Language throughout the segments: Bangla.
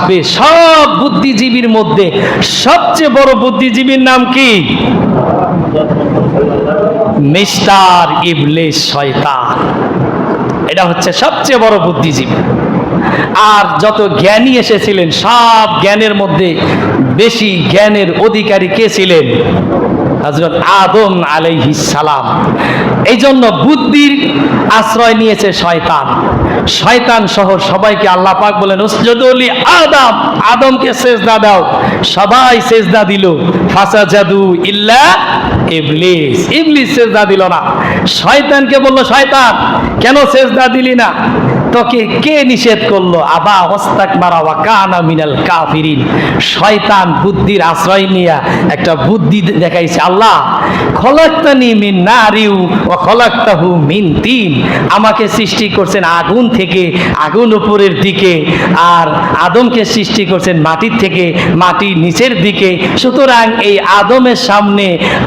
আসবে। সব বুদ্ধিজীবীর মধ্যে সবচেয়ে বড় বুদ্ধিজীবীর নাম কি? মিস্টার ইবলিস, শয়তান। এটা হচ্ছে সবচেয়ে বড় বুদ্ধিজীবী। আর যত জ্ঞানী এসেছিলেন, সব জ্ঞানের মধ্যে বেশি জ্ঞানের অধিকারী কে ছিলেন? হযরত আদম আলাইহিস সালাম। এই জন্য বুদ্ধির আশ্রয় নিয়েছে শয়তান। শয়তান সহ সবাইকে আল্লাহ পাক বলেন উসজুদু লি আদম, আদমকে সিজদা দাও। সবাই সিজদা দিল, ফাসাজাদু ইল্লা ইবলিস, ইবলিস সিজদা দিল না। শয়তানকে বলল, শয়তান কেন সিজদা দিলি না? তোকে কে নিষেধ করলো? আবা ওয়াস্তাকবারা ওয়া কানা মিনাল কাফিরিন। শয়তান বুদ্ধির আশ্রয় নিয়ে একটা বুদ্ধি দেখাইছে, আল্লাহ খলাকতানি মিন নারিউ ওয়া খলাকতাহু মিন তিন, আমাকে সৃষ্টি করছেন আগুন থেকে, আগুন উপরের দিকে, আর আদমকে সৃষ্টি করছেন মাটির থেকে, মাটি নিচের দিকে। সুতরাং এই আদমের সামনে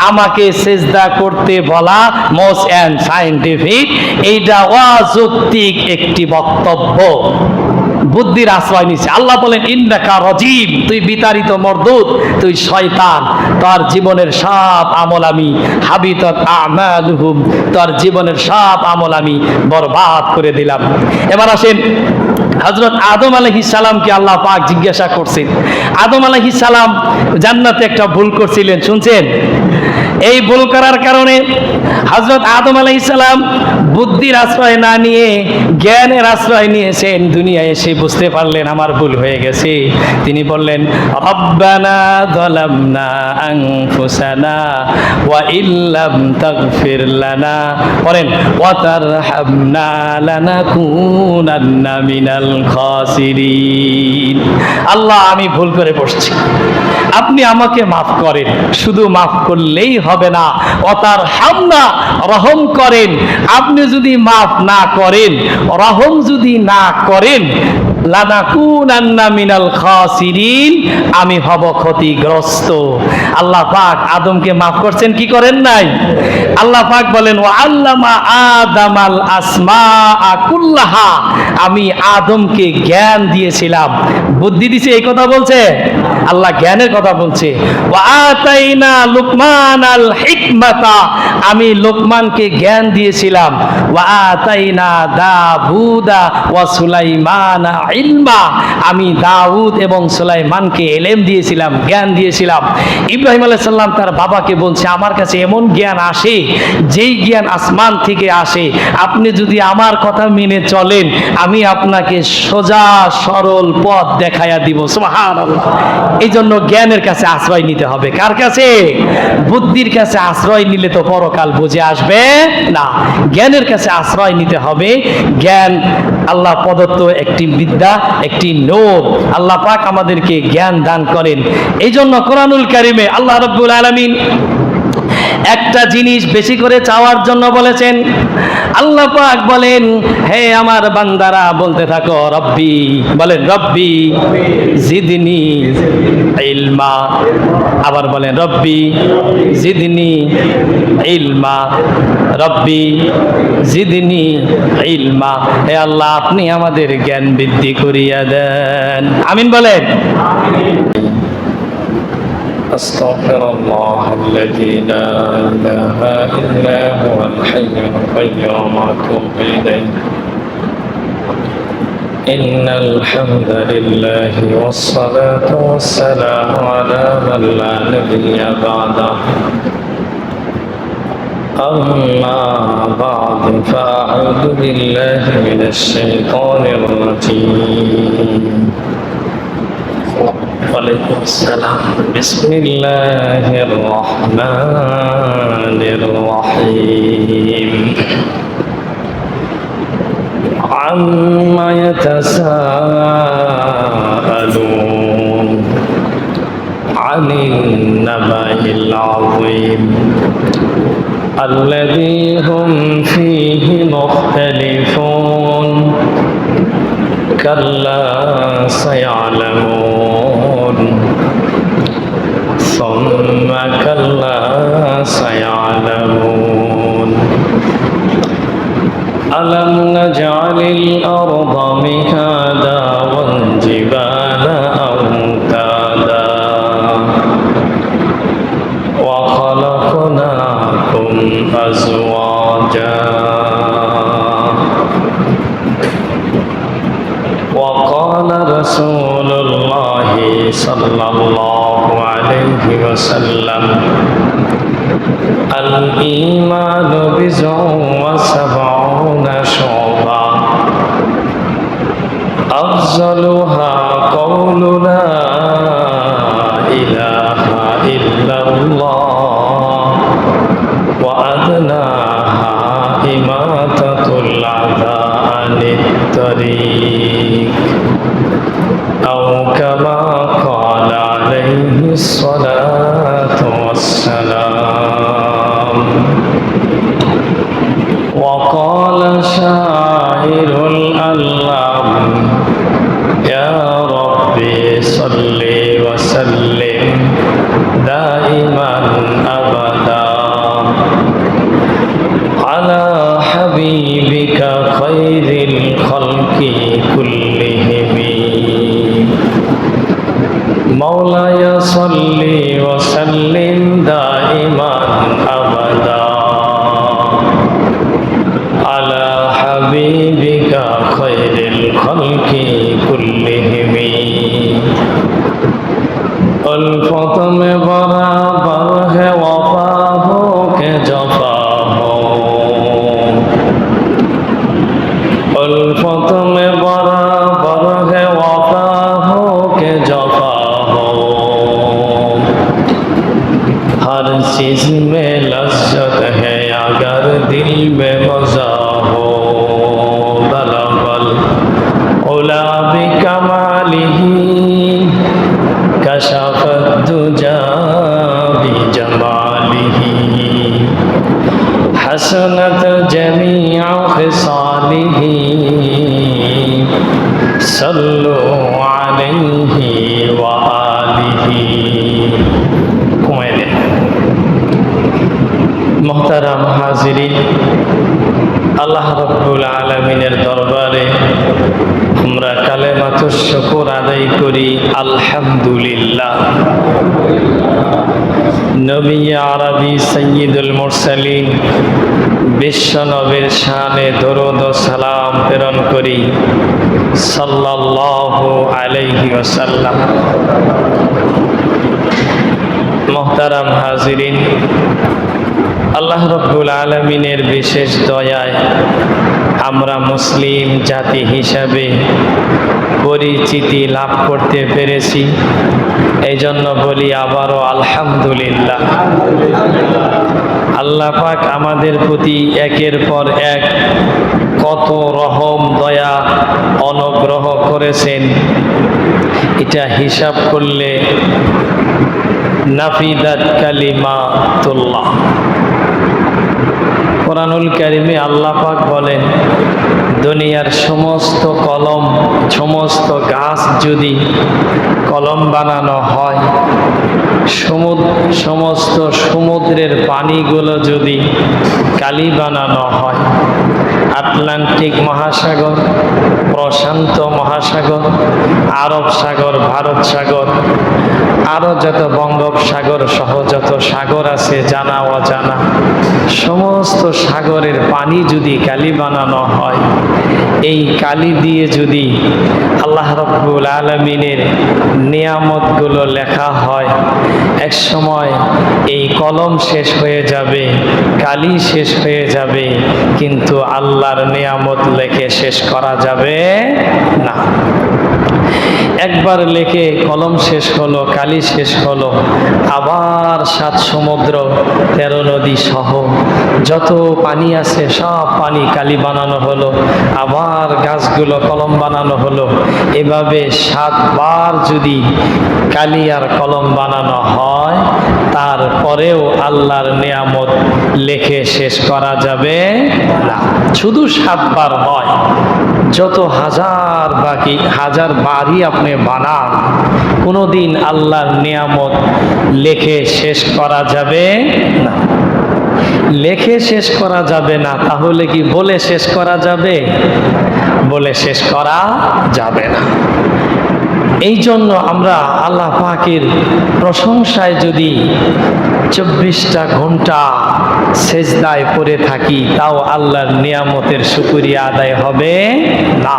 আমাকে সেজদা করতে বলা মোস্ট অ্যান্ড সায়েন্টিফিক, এইটা অযৌক্তিক একটি বক্তব্য। বুদ্ধির আশ্রয় নিচ্ছে। আল্লাহ বলেন ইন্নাকা রাজিম, তুই বিতাড়িত মরদুদ, তুই শয়তান, তোর জীবনের সব আমল আমি হাবিতাত আমালুহুম, তোর জীবনের সব আমল আমি বরবাদ করে দিলাম। এবার আসেন, হযরত আদম আলাইহিস সালামকে আল্লাহ পাক জিজ্ঞাসা করছেন। আদম আলাইহিস সালাম জান্নাতে একটা ভুল করছিলেন, শুনছেন? এই ভুল করার কারণে হযরত আদম আলাইহিস সালাম বুদ্ধির আশ্রয় না নিয়ে জ্ঞানের আশ্রয় নিয়েছেন। দুনিয়ায় এসে বুঝতে পারলেন আমার ভুল হয়ে গেছে। তিনি বললেন রব্বানা যালামনা আনফুসানা ওয়া ইল্লাম তাগফির লানা, বলেন ওয়া তারহামনা লানাকুনান্না মিনাল খাসিরিন। আল্লাহ আমি ভুল করে বসছি, আপনি আমাকে মাফ করেন। শুধু মাফ করলেই হবে না, অতার হামনা, রহম করেন। আপনি যদি মাফ না করেন, রহম যদি না করেন, লানাকুনান্না মিনাল খাসিরিন, আমি হব ক্ষতিগ্রস্ত। আল্লাহ পাক আদমকে মাফ করছেন কি করেন নাই? আল্লাহ পাক বলেন ওয়া আল্লামা আদামাল আসমাআ কুল্লাহা, আমি আদমকে জ্ঞান দিয়েছিলাম, বুদ্ধি দিয়েছি। এই কথা বলছে আল্লাহ, জ্ঞানের কথা বলছে। ওয়া আতাইনা লুকমানাল হিকমাতা, আমি লোকমানকে জ্ঞান দিয়েছিলাম। ওয়া আতাইনা দাউদা ওয়া সুলাইমানা ইলমা, আমি দাউদ এবং সুলাইমানকে ইলম দিয়েছিলাম, জ্ঞান দিয়েছিলাম। ইব্রাহিম আলাইহিস সালাম তার বাবাকে বলছে আমার কাছে এমন জ্ঞান আসে যেই জ্ঞান আসমান থেকে আসে, আপনি যদি আমার কথা মেনে চলেন আমি আপনাকে সোজা সরল পথ দেখায়া দিব। সুবহানাল্লাহ। এই জন্য জ্ঞানের কাছে আশ্রয় নিতে হবে। কার কাছে? বুদ্ধির কাছে আশ্রয় নিলে তো পরকাল বুঝে আসবে না, জ্ঞানের কাছে আশ্রয় নিতে হবে। জ্ঞান আল্লাহ প্রদত্ত একটি বিদ্যা, একটি নূর। আল্লাহ পাক আমাদেরকে জ্ঞান দান করেন। এই জন্য কোরআনুল কারিমে আল্লাহ রাব্বুল আলামিন একটা জিনিস বেশি করে চাওয়ার জন্য বলেছেন। আল্লাহ পাক বলেন হে আমার বান্দারা বলতে থাকো রব্বি, বলেন রব্বি জিদনি ইলমা, আবার বলেন রব্বি জিদনি ইলমা, রব্বি জিদনি ইলমা। হে আল্লাহ আপনি আমাদের জ্ঞান বৃদ্ধি করিয়া দেন। আমিন বলেন। أستغفر الله الذي لا إله إلا هو الحي القيوم وأتوب إليه. إن الحمد لله والصلاة والسلام على من لا نبي بعده. أما بعد فأعوذ بالله من الشيطان الرجيم. وعليكم السلام. بسم الله الرحمن الرحيم. عما يتساءلون عن النبأ العظيم الذي هم فيه مختلفون. كلا سيعلمون ثم كلا سيعلمون ألم نجعل الأرض مهادا والجبال أوتادا وخلقناكم أزواجا وقال رسول الله صلى الله عليه وسلم الإيمان بضع وسبعون شعبة أفضلها قول لا إله إلا الله وأدناها إماتة الأذى عن الطريق أو كما قال عليه الصلاة والسلام. وقال شاعر الألام يا ربي صل وسلم دائما أبدا على حبيبك خير الخلق كلهم مولاي صل وسلم دائما أبدا على حبيبك خير الخلق كلهم. उल्फत में बराबर है वफा हो के जफा हो, उल्फत में बराबर है वफा हो के जफा हो, हर चीज में लज्जत है अगर दिल में मजा हो, बलबल उला बिकमालिही कशफ दुजा बिजमालिही हसनत जमीअ खिसालिही सल्लु अलैहि व आलिही। मोहतरम हाजिरीन, আল্লাহ রাব্বুল আলামিনের দরবারে আমরা কালেমাতুশ শুকর আদায় করি আলহামদুলিল্লাহ। নবী আরবি সাইয়্যিদুল মুরসালিন বিশ্ব নবীর শানে দরুদ ও সালাম প্রেরণ করি সাল্লাল্লাহু আলাইহি ওয়াসাল্লাম। মোহতারাম হাজিরিন, আল্লাহ রাব্বুল আলামিনের বিশেষ দয়ায় আমরা মুসলিম জাতি হিসাবে পরিচিতি লাভ করতে পেরেছি। এই জন্য বলি আবারও আলহামদুলিল্লাহ। আল্লাহ পাক আমাদের প্রতি একের পর এক কত রহম দয়া অনুগ্রহ করেছেন, এটা হিসাব করলে নাফিদাত কালিমাতুল্লাহ। কোরআনুল কারিমে আল্লাহ পাক বলেন, দুনিয়ার সমস্ত কলম, সমস্ত গাছ যদি কলম বানানো হয়, সমস্ত সমুদ্রের পানিগুলো যদি কালি বানানো হয়, আটলান্টিক মহাসাগর, প্রশান্ত মহাসাগর, আরব সাগর, ভারত সাগর, আরো যত বঙ্গোপসাগর সহ যত সাগর আছে জানা অজানা, সমস্ত সাগরের পানি যদি কালি বানানো হয়, এই কালি দিয়ে যদি আল্লাহ রাব্বুল আলামিনের নিয়ামতগুলো লেখা হয়, এক সময় এই কলম শেষ হয়ে যাবে, কালি শেষ হয়ে যাবে, কিন্তু আল্লাহর নিয়ামত লেখে শেষ করা যাবে না। একবার লেখে কলম শেষ হলো, কালি শেষ হলো, আবার 7 সমুদ্র 13 নদী সহ যত পানি আছে সব পানি কালি বানানো হলো, আবার গাছগুলো কলম বানানো হলো। এভাবে 7 বার যদি কালি আর কলম বানানো হয়, তারপরেও আল্লাহর নিয়ামত লেখে শেষ করা যাবে না। শুধু 7 বার নয়, যত হাজার বারই আপনি বানান, কোনোদিন আল্লাহর নিয়ামত লেখে শেষ করা যাবে না। লেখে শেষ করা যাবে না, তাহলে কি বলে শেষ করা যাবে? বলে শেষ করা যাবে না। এই জন্য আমরা আল্লাহ পাকের প্রশংসায় যদি 24টা ঘন্টা সেজদায় পড়ে থাকি, তাও আল্লাহর নিয়ামতের শুকরিয়া আদায় হবে না।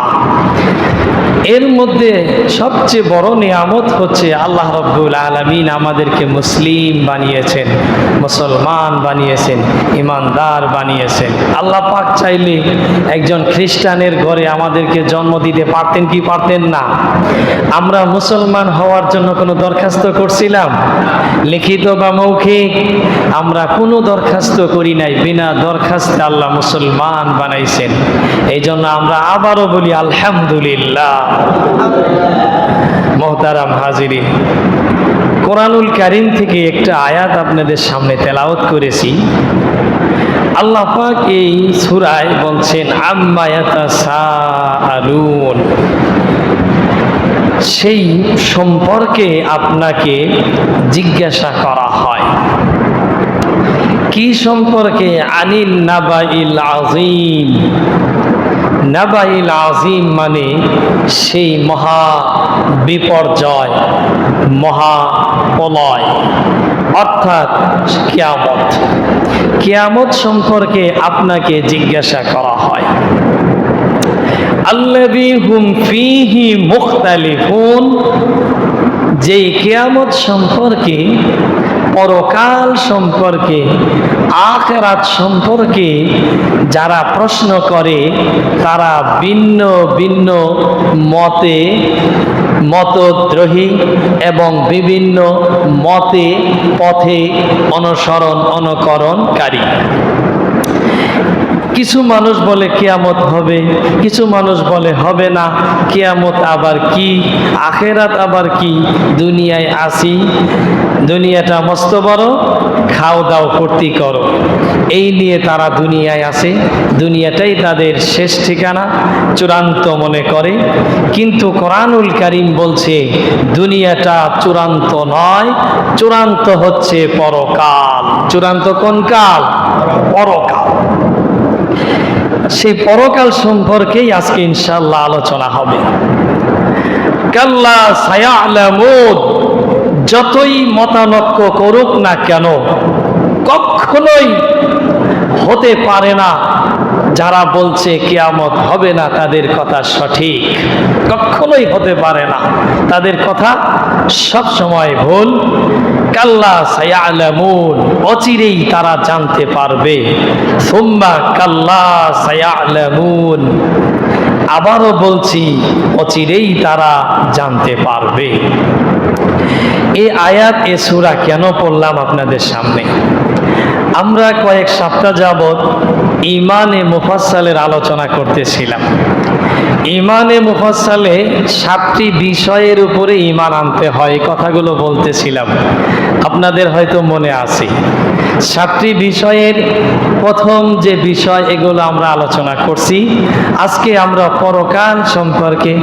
এর মধ্যে সবচেয়ে বড় নিয়ামত হচ্ছে আল্লাহ রাব্বুল আলামিন আমাদেরকে মুসলিম বানিয়েছেন, মুসলমান বানিয়েছেন, ইমানদার বানিয়েছেন। আল্লাহ পাক চাইলে একজন খ্রিস্টানের ঘরে আমাদেরকে জন্ম দিতে পারতেন কি পারতেন না? আমরা মুসলমান হওয়ার জন্য কোনো দরখাস্ত করছিলাম? লিখিত বা মৌখিক? আমরা কোনো দরখাস্ত করি নাই। বিনা দরখাস্তে আল্লাহ মুসলমান বানাইছেন। এই জন্য আমরা আবারও বলি আলহামদুলিল্লাহ। মোহতারাম হাজিরিন, কোরআনুল কারীম থেকে একটা আয়াত আপনাদের সামনে তেলাওয়াত করেছি। আল্লাহ পাক এই সূরায় বলছেন আম্মা ইয়াতাসাআলুন, সেই সম্পর্কে আপনাকে জিজ্ঞাসা করা হয়। কি সম্পর্কে? আনিন নাবাইল আযীম। নাবাইল আযীম মানে সেই মহা বিপর্যয়, মহা প্রলয়, অর্থাৎ কিয়ামত। কিয়ামত সম্পর্কে আপনাকে জিজ্ঞাসা করা হয়। আল্লাযী হুম ফীহি মুখতালিফুন, যেই কিয়ামত সম্পর্কে, পরকাল সম্পর্কে, আখিরাত সম্পর্কে যারা প্রশ্ন করে তারা ভিন্ন ভিন্ন মতদ্রোহী এবং বিভিন্ন পথে অনুকরণকারী। কিছু মানুষ বলে কিয়ামত হবে, কিছু মানুষ বলে হবে না। কিয়ামত আবার কি? আখিরাত আবার কি? দুনিয়ায় আসি, দুনিয়াটা মস্ত বড়, খাও দাও ফুর্তি করো, এই নিয়ে তারা দুনিয়ায় আসে। দুনিয়াটাই তাদের শেষ ঠিকানা, চূড়ান্ত মনে করে। কিন্তু কোরআনুল কারীম বলছে দুনিয়াটা চূড়ান্ত নয়, চূড়ান্ত হচ্ছে পরকাল। চূড়ান্ত কোন কাল? পরকাল। সেই পরকাল সম্পর্কেই আজকে ইনশাআল্লাহ আলোচনা হবে। কাল্লা সায়ালামুন, যতই মতানক্য করুক না কেন, কখনোই হতে পারে না যারা বলছে কিয়ামত হবে না তাদের কথা সঠিক। কখনোই হতে পারে না, তাদের কথা সব সময় ভুল। কাল্লা সায়ালামুন, অচিরেই তারা জানতে পারবে। সুম্মা কাল্লা সায়ালামুন, আবারও বলছি অচিরেই তারা জানতে পারবে। এই আয়াত, এ সূরা কেন পড়লাম আপনাদের সামনে? আমরা কয়েক সপ্তাহ যাবৎ ঈমানে মুফাসসালের আলোচনা করতেছিলাম। ঈমানে মুফাসসালে 7টি বিষয়ের উপরে ঈমান আনতে হয়, কথাগুলো বলতেছিলাম, আপনাদের হয়তো মনে আছে। 7টি বিষয়ের প্রথম যে বিষয়, এগুলো আমরা আলোচনা করছি। আজকে আমরা পরকাল সম্পর্কে,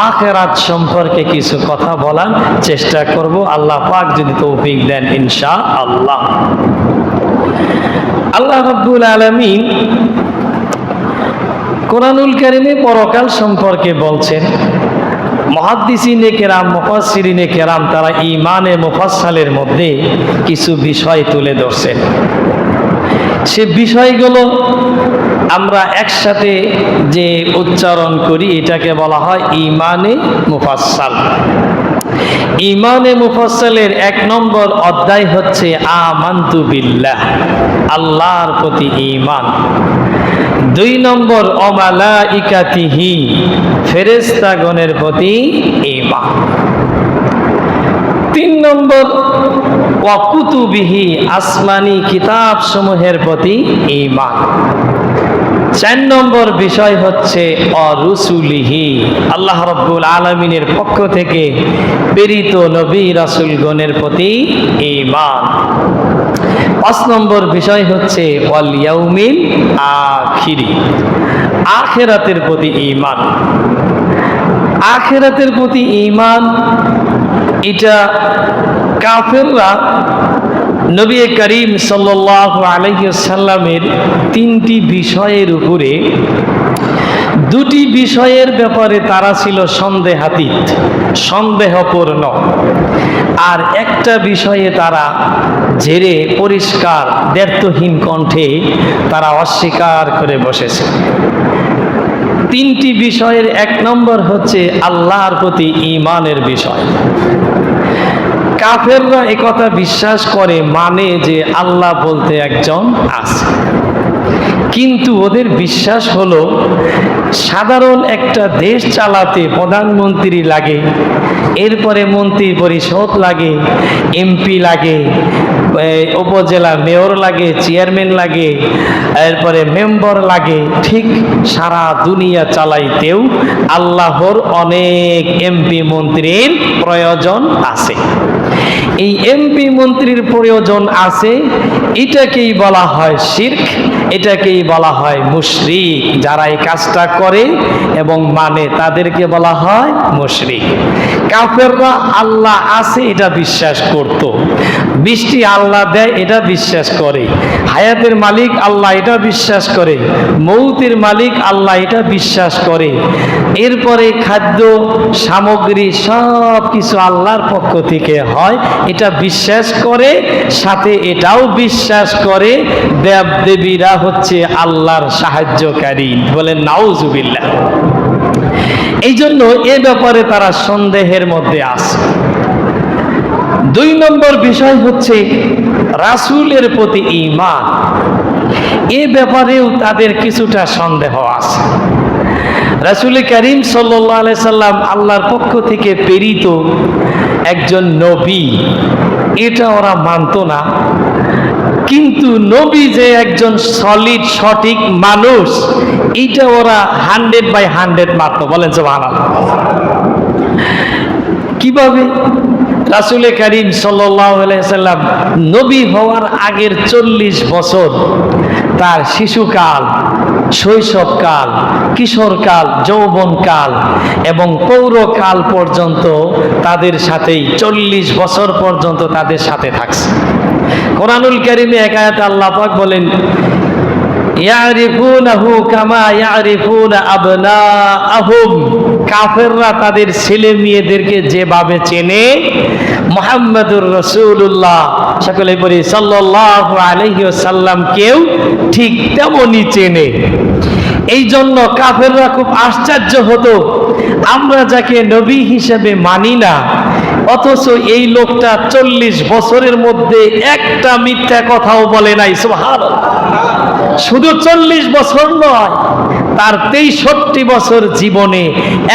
আখিরাত সম্পর্কে কিছু কথা বলার চেষ্টা করব, আল্লাহ পাক যদি তৌফিক দেন ইনশাআল্লাহ। আল্লাহ রাব্বুল আলামিন কোরআনুল কারীমে পরকাল সম্পর্কে বলছেন। মুহাদ্দিসিনে কেরাম, মুফাসসিরিনে কেরাম তারা ঈমানে মুফাসসালের মধ্যে কিছু বিষয় তুলে ধরছেন। সে বিষয়গুলো আমরা একসাথে যে উচ্চারণ করি এটাকে বলা হয় ঈমানে মুফাসসাল। ঈমানে মুফাসসালের 1 নম্বর অধ্যায় হচ্ছে আমানতু বিল্লাহ, আল্লাহর প্রতি ঈমান। 2 নম্বর অমালাইকাতিহি, ফেরেশতাগণের প্রতি ঈমান। 3 নম্বর ওয়াকুতুবিহি, আসমানি কিতাব সমূহের প্রতি ঈমান। 4 নম্বর বিষয় হচ্ছে অরুসুলিহি, আল্লাহ রাব্বুল আলামিনের পক্ষ থেকে প্রেরিত নবী রাসূলগণের প্রতি ঈমান। 5 নম্বর বিষয় হচ্ছে ওয়াল ইয়াউমিল আখিরি, আখিরাতের প্রতি ঈমান। আখিরাতের প্রতি ঈমান, এটা কাফেররা নবী করিম সাল্লাল্লাহু আলাইহি ওয়াসাল্লামের তিনটি বিষয়ের উপরে দুটি বিষয়ের ব্যাপারে তারা ছিল সন্দেহাতীত, সন্দেহপূর্ণ, আর একটা বিষয়ে তারা ঝেড়ে পরিষ্কার দ্ব্যর্থহীন কণ্ঠে তারা অস্বীকার করে বসেছে। তিনটি বিষয়ের এক নম্বর হচ্ছে আল্লাহর প্রতি ঈমানের বিষয়। কাফেররা একথা বিশ্বাস করে, মানে যে আল্লাহ বলতে একজন আছে, কিন্তু ওদের বিশ্বাস হলো সাধারণ একটা দেশ চালাতে প্রধানমন্ত্রী লাগে, এরপরে মন্ত্রী পরিষদ লাগে, এমপি লাগে, উপজেলা মেয়র লাগে, চেয়ারম্যান লাগে, এরপরে মেম্বার লাগে। ঠিক সারা দুনিয়া চালাইতেও আল্লাহর অনেক এমপি মন্ত্রীর প্রয়োজন আছে। এই এমপি মন্ত্রীর প্রয়োজন আছে, এটাকেই বলা হয় শিরক, এটাকেই বলা হয় মুশরিক। যারা এই কাজটা করে এবং মানে তাদেরকে বলা হয় মুশরিক। কাফেররা আল্লাহ আছে এটা বিশ্বাস করত, বৃষ্টি আল্লাহ দেয় এটা বিশ্বাস করে, হায়াতের মালিক আল্লাহ এটা বিশ্বাস করে, মৌতের মালিক আল্লাহ এটা বিশ্বাস করে, এরপরে খাদ্য সামগ্রী সব কিছু আল্লাহর পক্ষ থেকে হয় এটা বিশ্বাস করে। সাথে এটাও বিশ্বাস করে দেব দেবীরা হচ্ছে আল্লাহর সাহায্যকারী। বলেন নাউজুবিল্লাহ। এই জন্য এ ব্যাপারে তারা সন্দেহের মধ্যে আছে। দুই নম্বর বিষয় হচ্ছে রাসূলের প্রতি ঈমান। এ ব্যাপারেও তাদের কিছুটা সন্দেহ আছে। রাসূল করিম সাল্লাল্লাহু আলাইহি সাল্লাম আল্লাহর পক্ষ থেকে প্রেরিত একজন নবী, এটা ওরা মানত না, কিন্তু নবী যে একজন সলিড সঠিক মানুষ এটা ওরা 100/100 মানত। বলেন সুবহানাল্লাহ। কিভাবে? রাসূল করিম সাল্লাল্লাহু আলাইহি সাল্লাম নবী হওয়ার আগের 40 বছর তার শিশুকাল, শৈশবকাল, কিশোরকাল, যৌবনকাল এবং পৌরকাল পর্যন্ত তাদের সাথেই 40 বছর পর্যন্ত তাদের সাথে থাকছে। কোরআনুল কারীমে এক আয়াতে আল্লাহ পাক বলেন, ইয়ারিফুনাহু কামা ইয়ারিফুনা আবনাআহুম। কাফেররা তাদের ছেলে মেয়েদেরকে যেভাবে চেনে মুহাম্মাদুর রাসূলুল্লাহ সকলে বলি সাল্লাল্লাহু আলাইহি ওয়াসাল্লামকেও ঠিক তেমনই চেনে। এই জন্য কাফেররা খুব আশ্চর্য হতো, আমরা যাকে নবী হিসেবে মানি না, অথচ এই লোকটা 40 বছরের মধ্যে একটা মিথ্যা কথাও বলে নাই। সুবহানাল্লাহ। শুধু 40 বছর নয়, তার 63 বছর জীবনে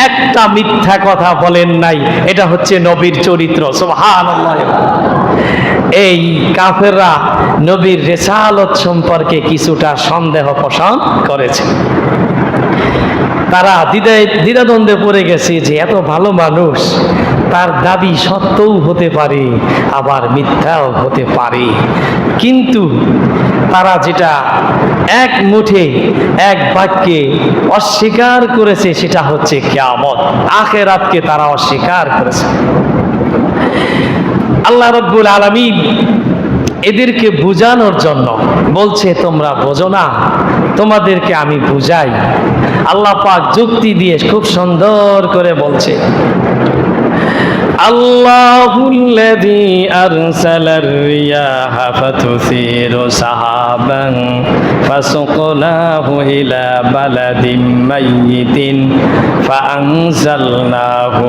একটা মিথ্যা কথা বলেন নাই। এটা হচ্ছে নবীর চরিত্র। সুবহানাল্লাহ। এই কাফেররা নবীর রিসালাত সম্পর্কে কিছুটা সন্দেহ পোষণ করেছে। তারা দ্বিধাদ্বন্দ্বে পড়ে গেছে যে এত ভালো মানুষ, তার দাবি সত্যও হতে পারে আবার মিথ্যাও হতে পারে। কিন্তু তারা যেটা এক মুঠে এক বাক্যে অস্বীকার করেছে সেটা হচ্ছে কিয়ামত, আখিরাতকে তারা অস্বীকার করেছে। আল্লাহ রাব্বুল আলামিন এদেরকে বুঝানোর জন্য বলছে, তোমরা বোঝো না, তোমাদেরকে আমি বুঝাই। আল্লাহ পাক যুক্তি দিয়ে খুব সুন্দর করে বলছে, আল্লাহুল্লাযী আরসালার রিয়াহা ফাতুসিরু সাহাবান ফাসুকনাহু ইলা বালাদিন মাইয়িতিন ফাআনজালনাহু।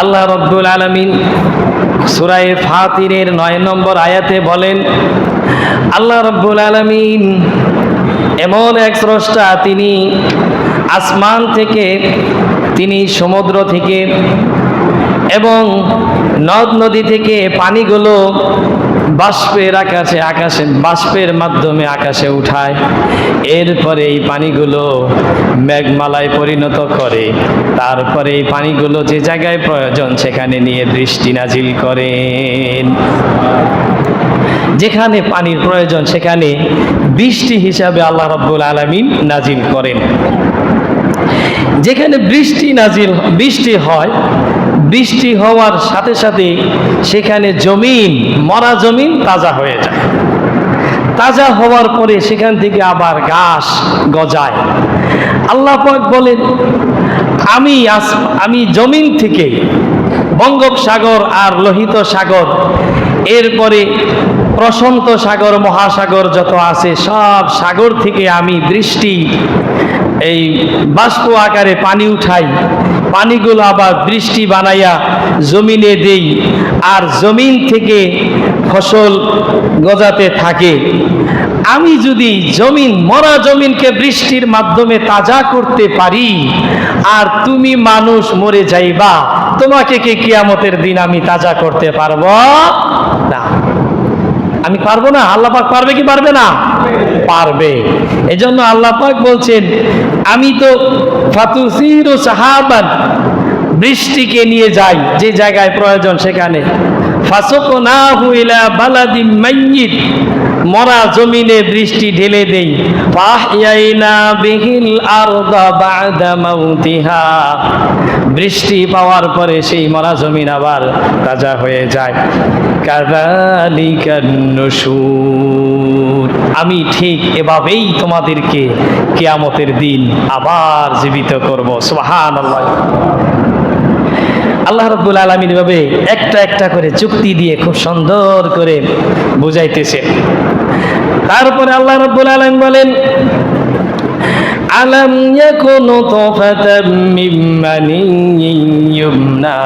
আল্লাহ রাব্বুল আলামিন সূরা ফাতিরের 9 নম্বর আয়াতে বলেন, আল্লাহ রাব্বুল আলামিন এমন এক স্রষ্টা, তিনি আসমান থেকে, তিনি সমুদ্র থেকে এবং নদ নদী থেকে পানিগুলো আকাশে বাষ্পের মাধ্যমে আকাশে উঠায়। এরপরে এই পানিগুলো মেঘমালায় পরিণত করে, তারপরে এই পানিগুলো যে জায়গায় প্রয়োজন সেখানে নিয়ে বৃষ্টি নাজিল করেন। যেখানে পানির প্রয়োজন সেখানে বৃষ্টি হিসাবে আল্লাহ রাব্বুল আলামিন নাজিল করেন। যেখানে বৃষ্টি হয়, বৃষ্টি হওয়ার সাথে সাথে সেখানে জমিন, মরা জমিন তাজা হয়ে যায়। তাজা হওয়ার পরে সেখান থেকে আবার ঘাস গজায়। আল্লাহ পাক বলেন, আমি জমিন থেকে বঙ্গোপসাগর আর লোহিত সাগর, এরপরে প্রশান্ত সাগর, মহাসাগর যত আছে সব সাগর থেকে আমি বৃষ্টি, এই বাষ্প আকারে পানি উঠাই, পানিগুলো আবার বৃষ্টি বানাইয়া জমিনে দেই, আর জমিন থেকে ফসল গজাতে থাকে। আমি যদি মরা জমিনকে বৃষ্টির মাধ্যমে তাজা করতে পারি, আর তুমি মানুষ মরে যাইবা, তোমাকে কি কিয়ামতের দিন আমি তাজা করতে পারবো না? আমি পারবো না? আল্লাহ পাক পারবে কি পারবে না? পারবে। এজন্য আল্লাহ পাক বলছেন, আমি তো ফাতুসিরু সাহাবান, বৃষ্টিকে নিয়ে যাই যে জায়গায় প্রয়োজন সেখানে। ফাসুকনাহু ইলা বালাদিম মাইয়িত, মরা জমিনে বৃষ্টি ঢেলে দেই। ফাহইয়াইনা বিহিল আরদা বা'দা মাউতিহা, বৃষ্টি পাওয়ার পরে সেই মরা জমিন আবার তাজা হয়ে যায়। কাযালিকান নুশুর, আমি ঠিক এভাবেই তোমাদেরকে কিয়ামতের দিন আবার জীবিত করব। সুবহানাল্লাহ। আল্লাহ রাব্বুল আলামিন এভাবে একটা একটা করে যুক্তি দিয়ে খুব সুন্দর করে বুঝাইতেছেন। তারপরে আল্লাহ রাব্বুল আলামিন বলেন, আলাম ইয়াকুনু তুফাতাম মিন মানিয়্যিন ইউমনা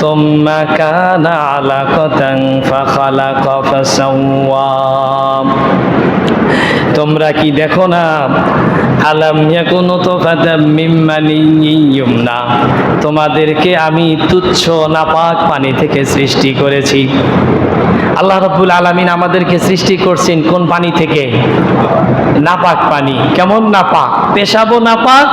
সুম্মা কানা আলাকাতান ফাখালাকা ফাসাওয়া। তোমরা কি দেখো না, আলাম ইয়াকুনু তুফাতাম মিন মানিয়্যিন ইউমনা, তোমাদেরকে আমি তুচ্ছ নাপাক পানি থেকে সৃষ্টি করেছি। আল্লাহ রাব্বুল আলামিন আমাদেরকে সৃষ্টি করছেন কোন পানি থেকে? নাপাক পানি। কেমন নাপাক? পেশাবও নাপাক,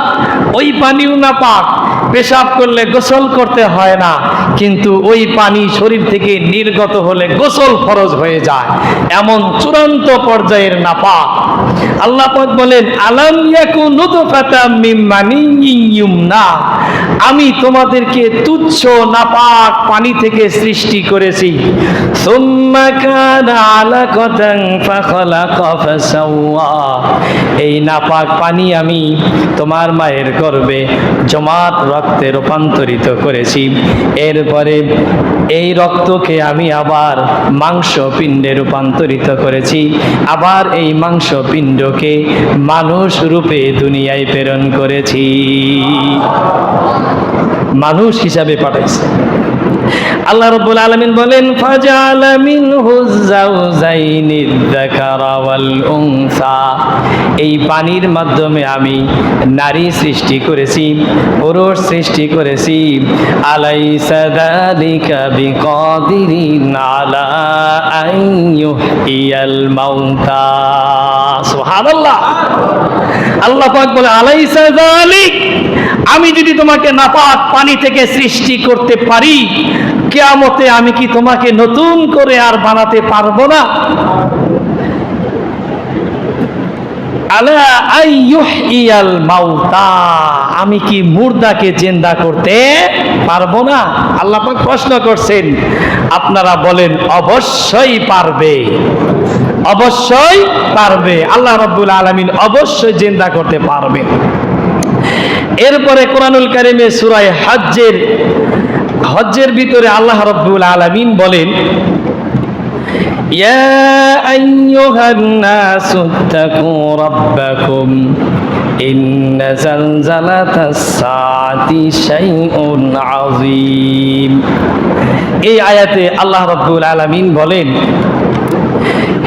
ওই পানিও নাপাক। পেশাব করলে গোসল করতে হয় না, কিন্তু ওই পানি শরীর থেকে নির্গত হলে গোসল ফরজ হয়ে যায়, এমন চূড়ান্ত পর্যায়ের নাপাক। আল্লাহ পাক বলেন, আলাম ইয়াকুনু নুতফাতাম মিন মানিয়্যিন ইউমনা, আমি তোমাদেরকে তুচ্ছ নাপাক পানি থেকে সৃষ্টি করেছি। সুম্মা কানা আলাকাতান ফাখালাকা ফাসাওয়া, এই নাপাক পানি আমি তোমার মায়ের গর্ভে জমাট রক্তে রূপান্তরিত করেছি। এরপরে এই রক্তকে আমি আবার মাংস পিণ্ডে রূপান্তরিত করেছি, আবার এই মাংস পিণ্ডকে মানুষ রূপে দুনিয়ায় প্রেরণ করেছি, মানুষ হিসাবে পাঠাইছে। আল্লাহ রাব্বুল আলামিন বলেন, ফাজাআলা মিনহু যাওজাইনিদ যাকারা ওয়াল উনসা, এই পানির মাধ্যমে আমি নারী সৃষ্টি করেছি, পুরুষ সৃষ্টি করেছি। আলাইসা যালিকা বিকাদিরিন আলা আন ইউহইয়াল মাউতা। সুবহানাল্লাহ। আল্লাহ পাক বলে, আলাইসা যালিক, আমি যদি তোমাকে নাপাক পানি থেকে সৃষ্টি করতে পারি, কিয়ামতে আমি কি তোমাকে নতুন করে আর বানাতে পারবো না? আলা আইয়ুহইয়াল মাউতা, আমি কি মুর্দাকে জিন্দা করতে পারবো না? আল্লাহ পাক প্রশ্ন করছেন, আপনারা বলেন অবশ্যই পারবে, অবশ্যই পারবে। আল্লাহ রাব্বুল আলামিন অবশ্যই জিন্দা করতে পারবেন। এরপরে কোরআনুল কারীমে সূরা হজ্জের ভিতরে আল্লাহ রাব্বুল আলামিন বলেন, ইয়া আইয়ুহান নাসু তাকু রাব্বাকুম ইন্না জালজালাতাস সাআতি শাইউন আযীম। এই আয়াতে আল্লাহ রাব্বুল আলামিন বলেন,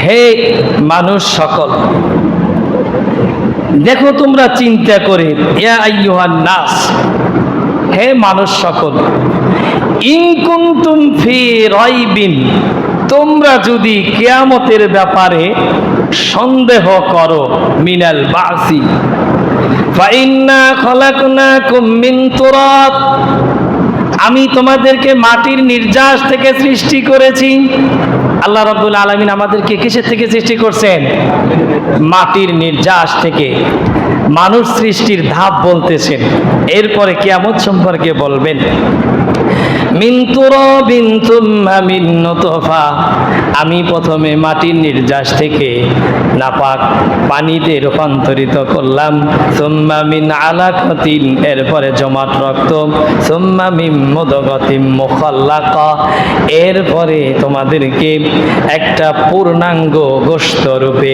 হে মানুষ সকল, দেখো তোমরা চিন্তা করে, ইয়া আইয়ুহান নাস, হে মানুষ সকল, ইন কুনতুম ফি রাইবিন, তোমরা যদি কিয়ামতের ব্যাপারে সন্দেহ করো, মিনাল বাসি, ফা ইন্না খলাকনাকুম মিন তুরাব, আমি তোমাদেরকে মাটির নির্যাস থেকে সৃষ্টি করেছি। আল্লাহ রাব্বুল আলামিন আমাদেরকে কিসের থেকে সৃষ্টি করছেন? মাটির নির্যাস থেকে। মানুষ সৃষ্টির ধাপ বলতেছেন, এরপরে কিয়ামত সম্পর্কে বলবেন। মিন তুরাবিন তুম্মা মিন নুতফা, আমি প্রথমে মাটির নির্যাস থেকে নাপাক পানিতে রূপান্তরিত করলাম। সুম্মা মিন আলাকাতিন, এরপরে জমাট রক্ত। সুম্মা মিন মুদগাতিন মুখাল্লাকা, এরপরে তোমাদেরকে একটা পূর্ণাঙ্গ গোশত রূপে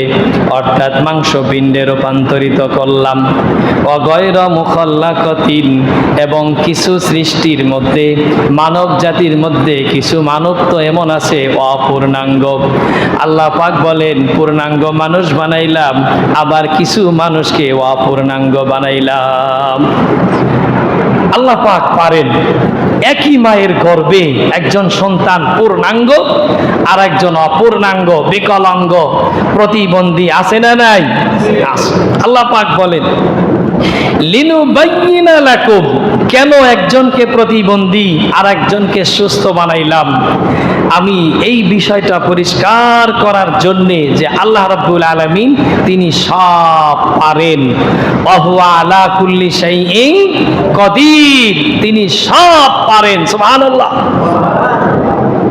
অর্থাৎ মাংসপিণ্ডে রূপান্তরিত করলাম। অগয়রা মুখাল্লাকাতিন, এবং কিছু সৃষ্টির মধ্যে মানব জাতির মধ্যে কিছু মানব তো এমন আছে অপূর্ণাঙ্গ। আল্লাহ পাক বলেন পূর্ণাঙ্গ মানুষ বানাইলাম, আবার কিছু মানুষকে অপূর্ণাঙ্গ বানাইলাম। আল্লাহ পাক পারেন একই মায়ের গর্ভে একজন সন্তান পূর্ণাঙ্গ আর একজন অপূর্ণাঙ্গ, বিকলাঙ্গ, প্রতিবন্ধী আছে না নাই? আছে। আল্লাহ পাক বলেন লিনুবাইয়িনা লাকুম, কেন একজনকে প্রতিবন্ধী আর একজনকে সুস্থ বানাইলাম? আমি এই বিষয়টা পরিষ্কার করার জন্যে যে আল্লাহ রাব্বুল আলামিন তিনি সব পারেন। ওয়াহুয়া আলা কুল্লি শাইইন কদির, তিনি সব পারেন। সুবহানাল্লাহ।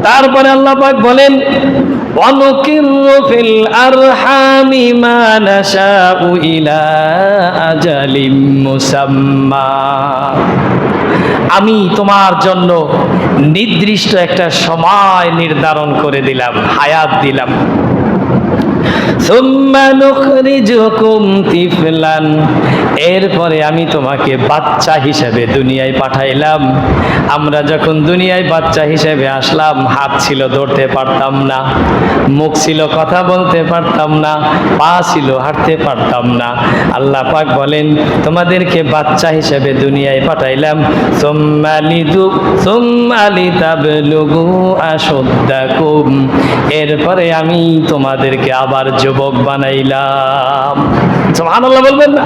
তারপরে আল্লাহ পাক বলেন ওয়ানুকিরু ফিল আরহামি মা নাশাউ ইলা আজালিম মুসাম্মা, আমি তোমার জন্য নির্দিষ্ট একটা সময় নির্ধারণ করে দিলাম, হায়াত দিলাম। সুম্মা নুখরিজুকুম তিফলান, এরপরে আমি তোমাকে বাচ্চা হিসেবে দুনিয়ায় পাঠাইলাম। আমরা যখন দুনিয়ায় বাচ্চা হিসেবে আসলাম, হাত ছিল ধরতে পারতাম না, মুখ ছিল কথা বলতে পারতাম না, পা ছিল হাঁটতে পারতাম না। আল্লাহ পাক বলেন তোমাদেরকে বাচ্চা হিসেবে দুনিয়ায় পাঠাইলাম। সুম্মা লিতাবলুগু আশুদ্দাকুম, এরপরে আমি তোমাদেরকে আবার যুবক বানাইলাম। সুবহানাল্লাহ বলবেন না?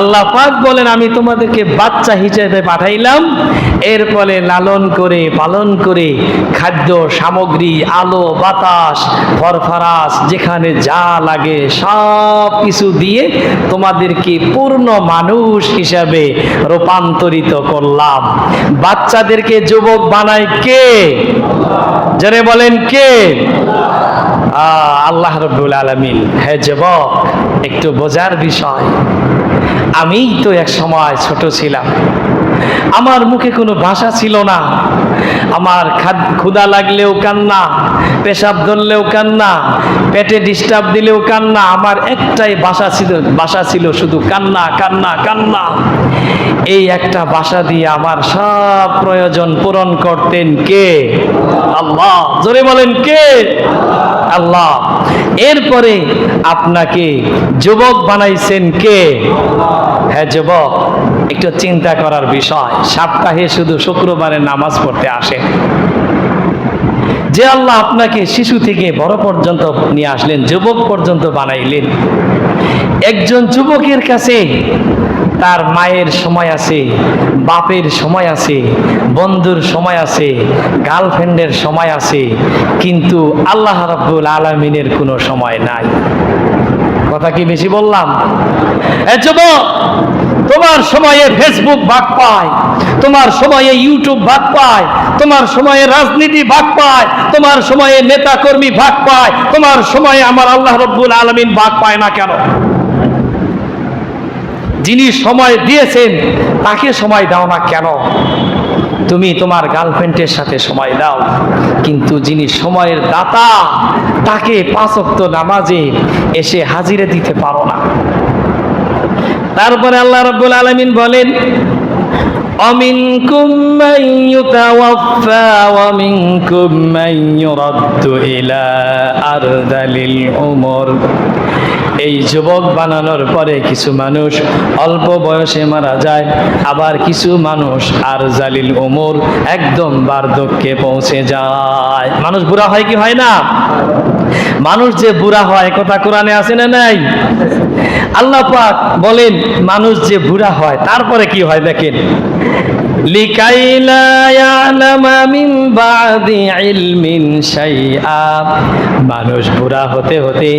আল্লাহ পাক বলেন আমি তোমাদেরকে বাচ্চা হিসেবে পাঠাইলাম, এরপরে লালন করে পালন করে খাদ্য সামগ্রী, আলো বাতাস ফরফরাস যেখানে যা লাগে সব কিছু দিয়ে তোমাদেরকে পূর্ণ মানুষ হিসাবে রূপান্তরিত করলাম। বাচ্চাদেরকে যুবক বানায় কে? যারা বলেন কে? আল্লাহ রাব্বুল আলামিন। হে যুবক, একটু বোঝার বিষয়, আমি তো এক সময় ছোট ছিলাম, আমার মুখে কোনো ভাষা ছিল না, আমার ক্ষুধা লাগলেও কান্না, পেশাব ধরলেও কান্না, পেটে ডিস্টার্ব দিলেও কান্না, আমার একটাই ভাষা ছিল শুধু কান্না কান্না কান্না। এই একটা ভাষা দিয়ে আমার সব প্রয়োজন পূরণ করতেন কে? আল্লাহ। জোরে বলেন কে? আল্লাহ। এরপরে আপনাকে যুবক বানাইছেন কে? হ্যাঁ যুবক, একটু চিন্তা করার বিষয়। সপ্তাহে শুধু শুক্রবারে নামাজ পড়তে আসেন, যে আল্লাহ আপনাকে শিশু থেকে বড় পর্যন্ত নিয়ে আসলেন, যুবক পর্যন্ত বানাইলেন। একজন যুবকের কাছে তার মায়ের সময় আছে, বাপের সময় আছে, বন্ধুর সময় আছে, গার্লফ্রেন্ডের সময় আছে, কিন্তু আল্লাহ রাব্বুল আলামিনের কোনো সময় নাই। কথা কি বেশি বললাম? যুবক, তোমার সময়ে ফেসবুক ভাগ পায়, তোমার সময়ে ইউটিউব ভাগ পায়, তোমার সময়ে রাজনীতি ভাগ পায়, তোমার সময়ে নেতা কর্মী ভাগ পায়, তোমার সময়ে আমার আল্লাহ রাব্বুল আলামিন ভাগ পায় না কেন? যিনি সময় দিয়েছেন তাকে সময় দাও না কেন? তুমি তোমার গার্লফ্রেন্ডের সাথে সময় দাও, কিন্তু যিনি সময়ের দাতা তাকে 5 ওয়াক্ত নামাজে এসে হাজিরা দিতে পারো না। তারপরে আল্লাহ রাব্বুল আলামিন বলেন অমিনকুম মান ইউতাওয়াফা ওয়া মিনকুম মান ইউরাদ্দু ইলা আরযালিল উমর। এই যুবক বানানোর পরে কিছু মানুষ অল্প বয়সে মারা যায়, আবার কিছু মানুষ আরযালিল উমর একদম বার্ধক্যে পৌঁছে যায়। মানুষ বুড়া হয় কি হয় না? মানুষ যে বুড়া হয় কথা কোরআনে আছে না নাই? আল্লাহ পাক বলেন মানুষ যে বুড়া হয় তারপরে কি হয় দেখেন, লিকাইলা ইয়ালামা মিন বাদি ইলমিন শাইআ, মানুষ বুড়া হতে হতে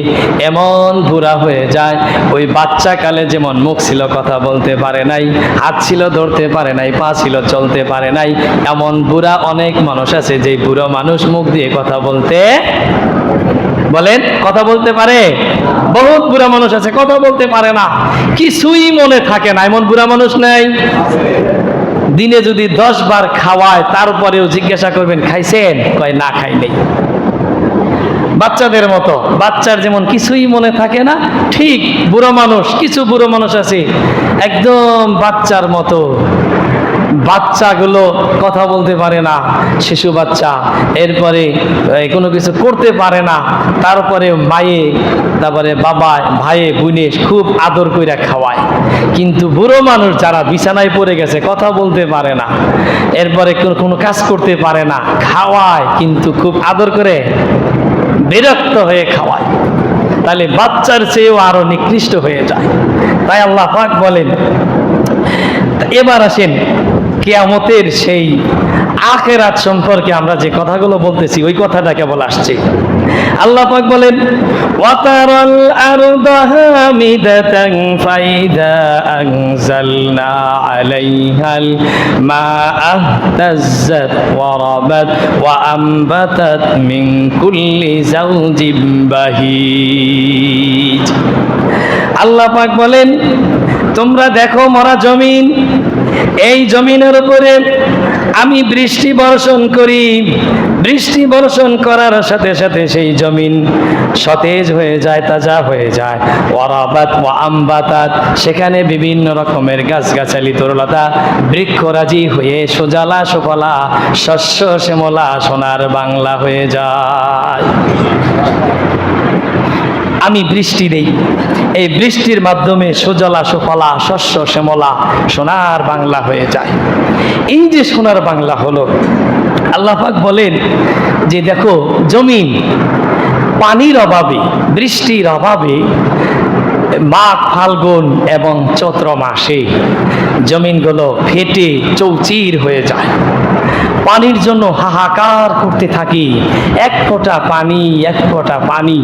এমন বুড়া হয়ে যায়, ওই বাচ্চা কালে যেমন মুখ ছিল কথা বলতে পারে নাই, হাত ছিল ধরতে পারে নাই, পা ছিল চলতে পারে নাই, এমন বুড়া অনেক মানুষ আছে যে বুড়ো মানুষ মুখ দিয়ে কথা বলতে বলেন কথা বলতে পারে। বহুত বুড়া মানুষ আছে কথা বলতে পারে না, কিছুই মনে থাকে না, এমন বুড়া মানুষ নাই? দিনে যদি 10 বার খাওয়ায় তারপরেও জিজ্ঞাসা করবেন খাইছেন, কয় না খাই নেই। বাচ্চাদের মতো, বাচ্চার যেমন কিছুই মনে থাকে না, ঠিক বুড়ো মানুষ, কিছু বুড়ো মানুষ আছে একদম বাচ্চার মতো, বাচ্চাগুলো কথা বলতে পারে না, শিশু বাচ্চা, এরপরে কোনো কিছু করতে পারে না, তারপরে মায়ে, তারপরে বাবা, ভাইয়ে, বোনে খুব আদর কইরা খাওয়ায়। কিন্তু বুড়ো মানুষ যারা বিছানায় পড়ে গেছে কথা বলতে পারে না, এরপরে কোনো কাজ করতে পারে না, খাওয়ায় কিন্তু খুব আদর করে, বিরক্ত হয়ে খাওয়ায়, তাহলে বাচ্চার চেয়েও আরো নিকৃষ্ট হয়ে যায়। তাই আল্লাহ পাক বলেন, এবার আসেন কিয়ামতের সেই আখিরাত সম্পর্কে আমরা যে কথাগুলো বলতেছি ওই কথাটা কেবল আসছে। আল্লাহ পাক বলেন, ওয়াতারাল আরদা হামিদাতান ফাইদা আনজালনা আলাইহাল মাআ তাযাত ওয়া রাবাত ওয়া আমবাতাত মিন কুল্লি যাওজিম বাহিজ। আল্লাহ পাক বলেন, তোমরা দেখো মরা জমিন, এই জমিনের উপরে আমি বৃষ্টি বর্ষণ করি, বৃষ্টি বর্ষণ করার সাথে সাথে সেই জমিন সতেজ হয়ে যায়, তাজা হয়ে যায়। ওয়ারাবাত ওয়া আমবাতাত, সেখানে বিভিন্ন রকমের গাছগাছালি, তরুলতা, বৃক্ষরাজি হয়ে সোজালা সুফলা, শস্য শ্যামলা, সোনার বাংলা হয়ে যায়। আমি বৃষ্টি দেই, এই বৃষ্টির মাধ্যমে সুজলা সুফলা, শস্য শ্যামলা, সোনার বাংলা হয়ে যায়। এই যে সোনার বাংলা হলো, আল্লাহ পাক বলেন যে দেখো জমিন পানির অভাবে, বৃষ্টির অভাবে মাঘ ফাল্গুন এবং চৈত্র মাসে জমিনগুলো ফেটে চৌচির হয়ে যায়, পানির জন্য হাহাকার করতে থাকি, এক ফোঁটা পানি, এক ফোঁটা পানি,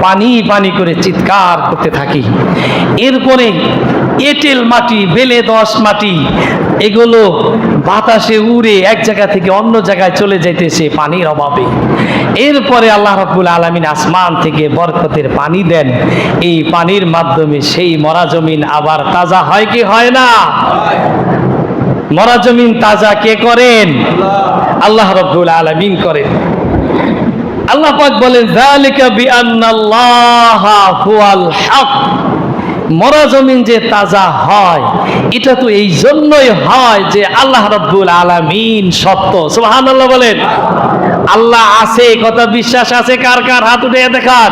পানি পানি করে চিৎকার করতে থাকি। এরপরে এঁটেল মাটি, বেলে দোআঁশ মাটি, এগুলো বাতাসে উড়ে এক জায়গা থেকে অন্য জায়গায় চলে যাইতেছে পানির অভাবে। এরপরে আল্লাহ রাব্বুল আলামিন আসমান থেকে বরকতের পানি দেন, এই পানির মাধ্যমে সেই মরা জমিন আবার তাজা হয় কি হয় না? মরা জমিন তাজা কে করেন? আল্লাহ রাব্বুল আলামিন করেন। আল্লাহ পাক বলেন, যালিকা বিআন্নাল্লাহা হুয়াল হক, মরা জমিন যে তাজা হয় এটা তো এই জন্যই হয় যে আল্লাহ রাব্বুল আলামিন সত্য। সুবহানাল্লাহ বলেন। আল্লাহ আছে, কথা বিশ্বাস আছে কার কার? হাত উঠে দেখান।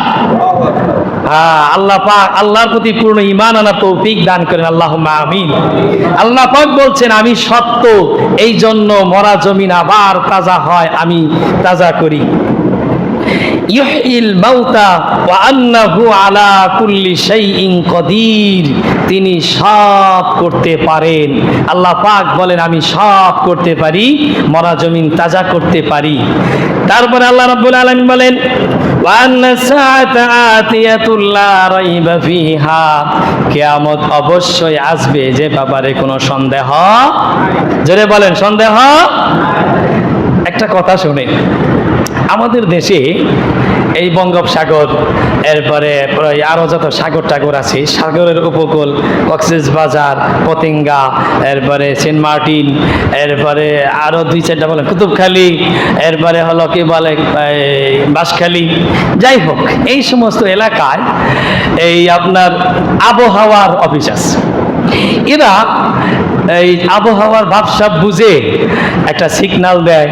হ্যাঁ, আল্লাহ পাক, আল্লাহর প্রতি পূর্ণ ঈমান আনার তৌফিক দান করেন, আল্লাহুম্মা আমিন। আল্লাহ পাক বলছেন আমি সত্য, এই জন্য মরা জমিন আবার তাজা হয়, আমি তাজা করি। ইউহিল মাউতা ওয়া আন্নাহু আলা কুল্লি শাইইন কাদির, তিনি সব করতে পারেন। আল্লাহ পাক বলেন আমি সব করতে পারি, মরা জমিন তাজা করতে পারি। তারপরে আল্লাহ রাব্বুল আলামিন বলেন, ওয়া আন্নাস সাআতা আতিয়াতুল লা রাইবা ফিহা, কিয়ামত অবশ্যই আসবে, যে ব্যাপারে কোনো সন্দেহ, জোরে বলেন সন্দেহ। একটা কথা শুনেন, আমাদের দেশে এই বঙ্গোপসাগর, এরপরে আরো যত সাগর টাগর আছে, সাগরের উপকূল, কক্সবাজার, পতেঙ্গা, এরপরে সেন্ট মার্টিন, এরপরে আরো 2-4টা বলে কুতুবখালী, এরপরে হলো কি বলে বাঁশখালী, যাই হোক এই সমস্ত এলাকায় এই আপনার আবহাওয়ার অফিস আছে। এরা এই আবহাওয়ার ভাবসাব বুঝে একটা সিগন্যাল দেয়,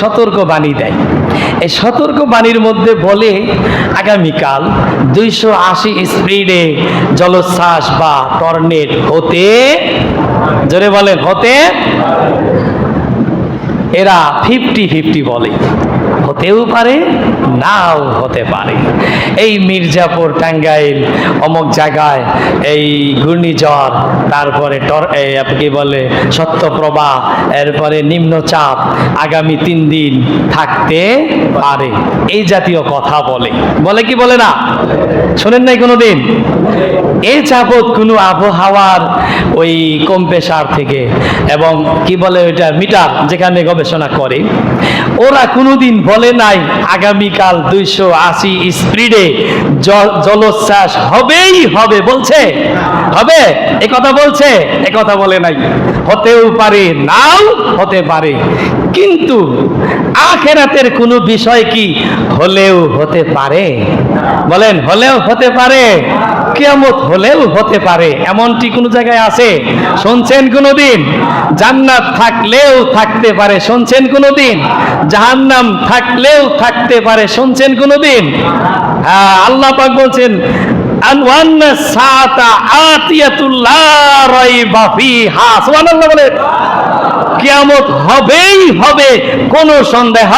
সতর্ক বাণী দেয়। এই সতর্ক বাণীর মধ্যে বলে আগামীকাল 280 স্পিডে জলোচ্ছ্বাস বা টর্নেড হতে, জোরে বলেন হতে, এরা 50-50 বলে, হতেও পারে, নাও হতে পারে। এই মির্জাপুর, টাঙ্গাইল, অমুক জায়গায় এই ঘূর্ণিঝড়, তারপরে কি বলে সত্যপ্রবাহ, এরপরে নিম্নচাপ আগামী 3 দিন থাকতে পারে, এই জাতীয় কথা বলে। বলে কি বলে না? শোনেন নাই কোনোদিন? এই যাবৎ কোনো আবহাওয়ার ওই কম্পেসার থেকে এবং কি বলে ওইটা মিটার যেখানে গবেষণা করে, ওরা কোনোদিন বলে নাই আগামীকাল 280 স্পিডে জলোচ্ছ্বাস হবেই হবে। বলছে হবে? এ কথা বলছে? এ কথা বলে নাই। হতেও পারে, নাও হতে পারে। কিন্তু আখিরাতের কোনো বিষয় কি হলেও হতে পারে? বলেন, হলেও হতে পারে। কিয়ামত হলেও হতে পারে, এমনটি কোন জায়গায় আছে? শুনছেন কোনদিন? জান্নাত থাকলেও থাকতে পারে, শুনছেন কোনদিন? জাহান্নাম থাকলেও থাকতে পারে, শুনছেন কোনদিন? হ্যাঁ, আল্লাহ পাক বলছেন আনওয়ান্না সাআতা আতিয়াতুল লা রাইবা ফিহা। সুবহানাল্লাহ বলে। কিয়ামত হবেই হবে, কোনো সন্দেহ।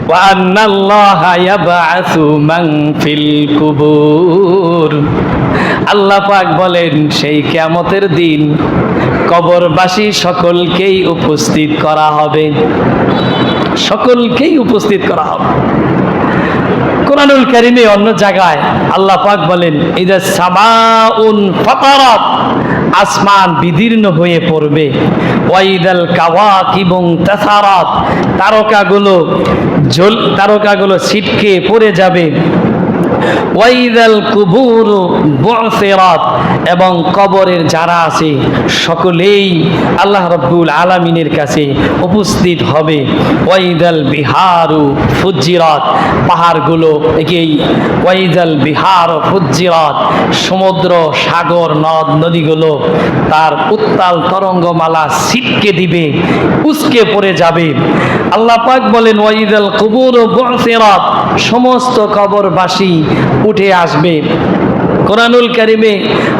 ওয়া আন্নাল্লাহা ইয়াবআসু মান ফিল কুবুর। আল্লাহ পাক বলেন সেই কিয়ামতের দিন কবরবাসী সকলকেই উপস্থিত করা হবে, সকলকেই উপস্থিত করা হবে। কোরআনুল কারীমে অন্য জায়গায় আল্লাহ পাক বলেন ইদা সামাউন ফাতারাত, আসমান বিদীর্ণ হয়ে পড়বে। ওয়াইদাল কাওয়াকিবুন তাসারাত, তারকাগুলো ছিটকে পড়ে যাবে। ওয়াইদাল কুবুর বুসিরাত, এবং কবরের যারা আছে সকলেই আল্লাহ রাব্বুল আলামিনের কাছে উপস্থিত হবে। ওয়াইদাল বিহারু ফুজ্জিরাত, পাহাড়গুলো এই ওয়াইদাল বিহার ফুজ্জিরাত, সমুদ্র সাগর নদ নদীগুলো তার উত্তাল তরঙ্গমালা ছিটকে দিবে, উস্কে পড়ে যাবে। আল্লাহ পাক বলেন ওয়াইদাল কুবুর বুসিরাত, সমস্ত কবরবাসী উঠে আসবে। কোরআনুল কারীমে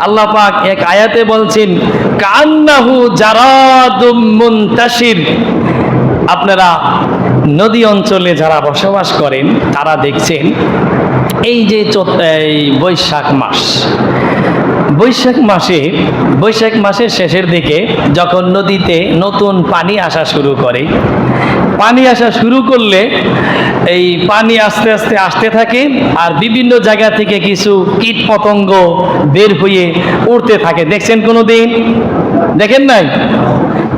আল্লাহ পাক এক আয়াতে বলছেন কান্নাহু জারাদুম মুনতাশির। আপনারা নদী অঞ্চলে যারা বসবাস করেন তারা দেখছেন এই যে বৈশাখ মাস, বৈশাখ মাসের শেষের দিকে যখন নদীতে নতুন পানি আসা শুরু করে, পানি আসা শুরু করলে এই পানি আস্তে আস্তে আসতে থাকে আর বিভিন্ন জায়গা থেকে কিছু কীট পতঙ্গ বের হয়ে উড়তে থাকে। দেখছেন কোনোদিন? দেখেন নাই?